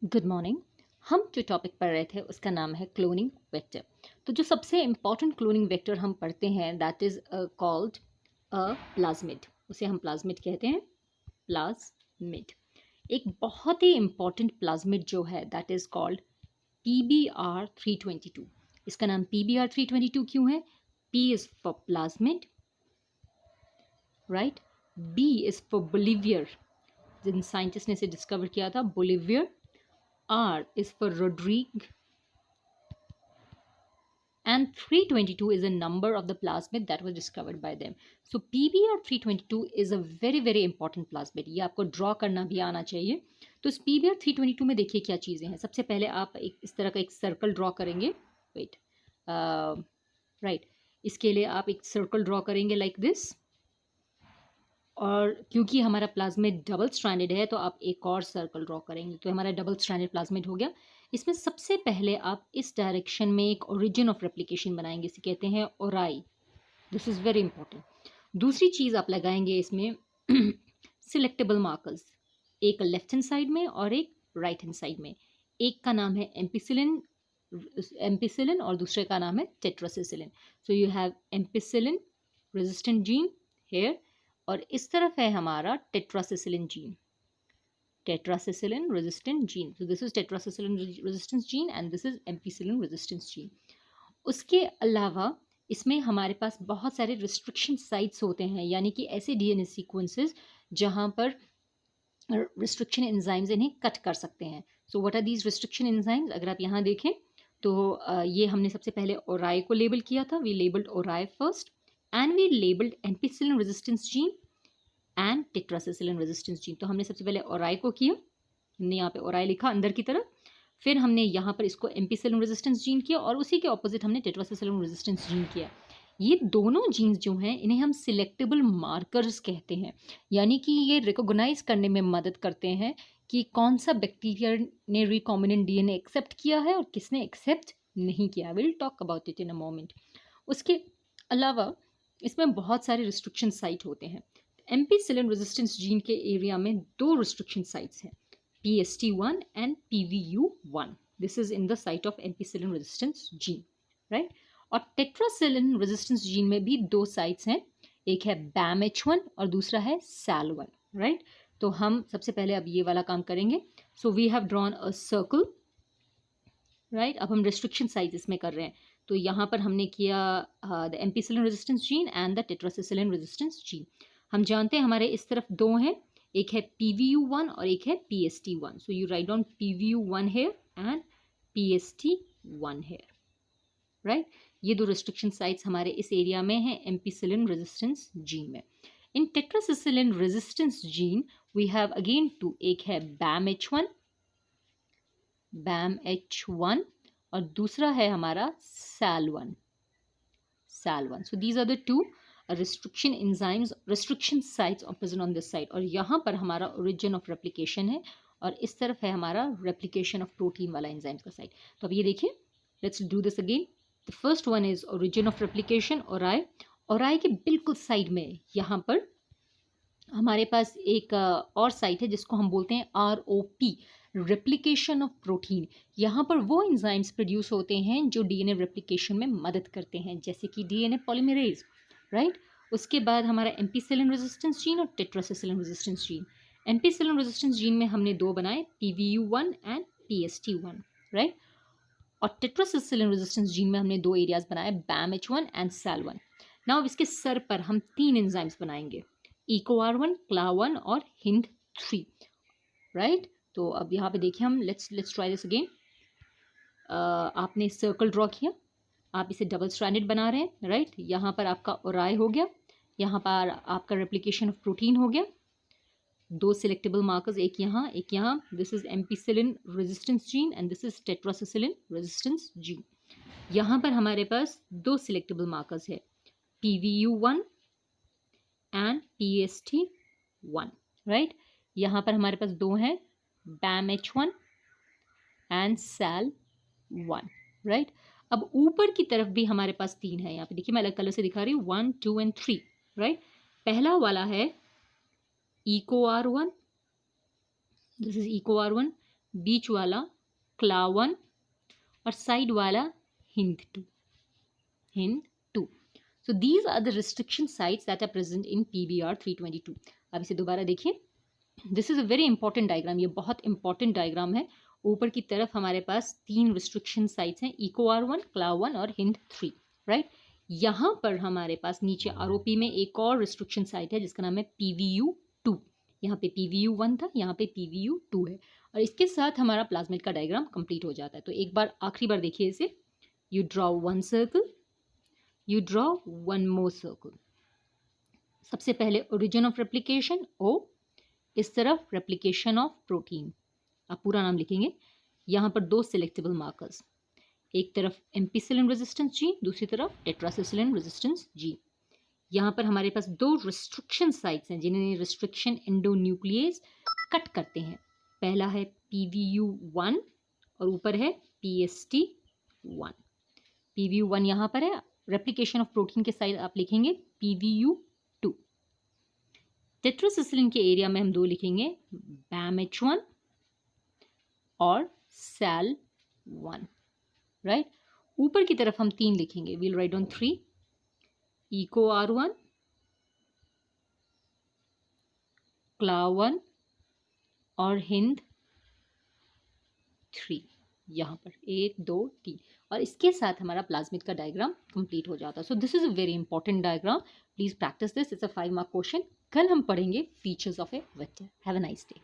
Good morning. हम जो topic पढ़ रहे थे उसका नाम है क्लोनिंग वेक्टर। तो जो सबसे इम्पॉर्टेंट क्लोनिंग वेक्टर हम पढ़ते हैं that is called a plasmid. उसे हम प्लाज्मिड कहते हैं, प्लाज्मिड। एक बहुत ही इम्पॉर्टेंट प्लाज्मिड जो है दैट इज़ कॉल्ड PBr322। इसका नाम PBr322 क्यों है? P is for plasmid, right. B is for Bolivar, जिन साइंटिस्ट ने इसे डिस्कवर किया था, बोलिवियर। R is for Rodrigue, and 322 is a number of the plasmid that was discovered by them. So PBr322 is a very very important plasmid. ये आपको draw करना भी आना चाहिए। तो इस PBr322 में देखिए क्या चीज़ें हैं। सबसे पहले आप एक इस तरह का एक सर्कल ड्रॉ करेंगे। वेट, राइट, इसके लिए आप एक सर्कल ड्रॉ करेंगे लाइक दिस। और क्योंकि हमारा प्लाज्मिड डबल स्ट्रैंडेड है तो आप एक और सर्कल ड्रॉ करेंगे, तो हमारा डबल स्ट्रैंडेड प्लाज्मिड हो गया। इसमें सबसे पहले आप इस डायरेक्शन में एक ओरिजिन ऑफ रेप्लिकेशन बनाएंगे, इसे कहते हैं ori. This is very important. दूसरी चीज़ आप लगाएंगे इसमें सिलेक्टेबल मार्कर्स, एक लेफ्ट हैंड साइड में और एक राइट हैंड साइड में। एक का नाम है एम्पिसिलिन और दूसरे का नाम है tetracycline. So you have ampicillin resistant gene here, और इस तरफ है हमारा tetracycline gene, tetracycline resistant gene. तो this is tetracycline resistance gene and this is ampicillin resistance gene. उसके अलावा इसमें हमारे पास बहुत सारे रिस्ट्रिक्शन साइट्स होते हैं, यानी कि ऐसे डीएनए सीक्वेंसेस जहां पर रिस्ट्रिक्शन एंजाइम्स इन्हें कट कर सकते हैं। So what are these restriction enzymes? अगर आप यहाँ देखें तो ये हमने सबसे पहले ओराई को लेबल किया था। We labelled ori first and we labelled ampicillin resistance gene and tetracycline resistance gene. तो हमने सबसे पहले ओराई को किया, हमने यहाँ पे ओराई लिखा अंदर की तरफ, फिर हमने यहाँ पर इसको एम्पिसिलिन रेजिस्टेंस जीन किया और उसी के ऑपोजिट हमने टेट्रासिसिलिन रेजिस्टेंस जीन किया। ये दोनों जीन्स जो हैं इन्हें हम सिलेक्टेबल मार्कर्स कहते हैं, यानी कि ये रिकॉग्नाइज करने में मदद करते हैं कि कौन सा बैक्टीरिया ने रिकॉम्बिनेंट डीएनए एक्सेप्ट किया है और किसने एक्सेप्ट नहीं किया। Will talk about it in a moment. उसके अलावा इसमें बहुत सारे रिस्ट्रिक्शन साइट होते हैं। एम्पिसिलिन रेजिस्टेंस जीन के एरिया में दो रिस्ट्रिक्शन साइट्स हैं, PST1 and PVU1. This is in the site of ampicillin resistance gene, right? और टेट्रासिलिन रेजिस्टेंस जीन में भी दो साइट्स हैं, एक है BAMH1 और दूसरा है SAL1, राइट। तो हम सबसे पहले अब ये वाला काम करेंगे। So we have drawn a circle, right. अब हम रिस्ट्रिक्शन साइज इसमें कर रहे हैं। तो यहाँ पर हमने किया the ampicillin resistance gene and the tetracycline resistance gene. हम जानते हैं हमारे इस तरफ दो हैं, एक है PVU1 और एक है PST1। So you write down PVU1 here and PST1 here, right. ये दो रिस्ट्रिक्शन साइट्स हमारे इस एरिया में हैं एम्पिसिलिन रेजिस्टेंस जीन में। In tetracycline resistance gene we have again two, एक है BAMH1 और दूसरा है हमारा SAL1। So these are the two restriction enzymes, restriction sites are present on this side। और यहाँ पर हमारा origin of replication है और इस तरफ है हमारा replication of protein वाला enzymes का साइट। तो अब ये देखिए, let's do this again। The first one is origin of replication, ओराई के बिल्कुल साइड में यहाँ पर हमारे पास एक और साइट है जिसको हम बोलते हैं ROP, रेप्लिकेशन ऑफ प्रोटीन। यहाँ पर वो एंजाइम्स प्रोड्यूस होते हैं जो डीएनए रेप्लिकेशन में मदद करते हैं, जैसे कि डीएनए पॉलीमरेज, राइट। उसके बाद हमारा एम्पिसिलिन रेजिस्टेंस जीन और tetracycline resistance gene. Ampicillin resistance gene में हमने दो बनाए, PVU1 एंड PST1, राइट। और टेट्रासिसिलिन रेजिस्टेंस जीन में हमने दो एरियाज बनाए, BAMH1 एंड SAL1। नाउ इसके सर पर हम तीन एंजाइम्स बनाएंगे, EcoR1, CLA1 और HIND3, राइट। तो अब यहाँ पे देखिए हम लेट्स ट्राई दिस अगेन। आपने सर्कल ड्रॉ किया, आप इसे डबल स्ट्रैंडेड बना रहे हैं, राइट। यहाँ पर आपका ओराई हो गया, यहाँ पर आपका रेप्लिकेशन ऑफ प्रोटीन हो गया, दो सिलेक्टेबल मार्कर्स, एक यहाँ। This is ampicillin resistance gene and this is tetracycline resistance gene. यहाँ पर हमारे पास दो सिलेक्टेबल मार्कर्स है, PVU1 एंड PST1, राइट। यहाँ पर हमारे पास दो हैं, BAMH1 एंड SAL1, राइट। अब ऊपर की तरफ भी हमारे पास तीन है, यहाँ पे देखिए मैं अलग कलर से दिखा रही हूँ, 1, 2 एंड 3, राइट। पहला वाला है EcoR1, दिस इज EcoR1, बीच वाला क्ला1 और साइड वाला हिंद2. So these are the restriction sites that are present in PBR 322. अब इसे दोबारा देखिए. This is a very important diagram. ये बहुत इंपॉर्टेंट डायग्राम है. ऊपर की तरफ हमारे पास 3 रिस्ट्रिक्शन साइट्स हैं, EcoR1, CLA1 और HIND3, राइट. यहाँ पर हमारे पास नीचे ROP में एक और रिस्ट्रिक्शन साइट है जिसका नाम है PVU2. यहाँ पे PVU1 था, यहाँ पे PVU2 है. और इसके साथ हमारा प्लाज्मिड का डायग्राम कंप्लीट हो जाता है. तो एक बार आखिरी बार देखिए इसे. You draw one circle, you draw one more circle. सबसे पहले ओरिजिन ऑफ रेप्लिकेशन O, इस तरफ रेप्लिकेशन ऑफ प्रोटीन. आप पूरा नाम लिखेंगे. यहाँ पर 2 सिलेक्टेबल मार्कर्स, एक तरफ एम्पिसिलिन रेजिस्टेंस जी, दूसरी तरफ टेट्रासिसिलिन रेजिस्टेंस जी. यहाँ पर हमारे पास 2 रिस्ट्रिक्शन साइट्स हैं जिन्हें रिस्ट्रिक्शन एंडोन्यूक्लियेज कट करते हैं. पहला है PVU1 और ऊपर है PST1. PVU1 यहाँ पर है. रेप्लिकेशन ऑफ प्रोटीन के साइड आप लिखेंगे PVU2. टेट्रासिसिलिन के एरिया में हम 2 लिखेंगे, BAMH1 और SAL1, राइट. ऊपर की तरफ हम 3 लिखेंगे. We'll write on 3, EcoR1, CLA1 और HIND3. यहाँ पर 1 2 3 और इसके साथ हमारा प्लाज्मिड का डायग्राम कंप्लीट हो जाता है. So this is a very important diagram. Please practice this. It's a 5 mark question. कल हम पढ़ेंगे features of A vector. Have a nice day.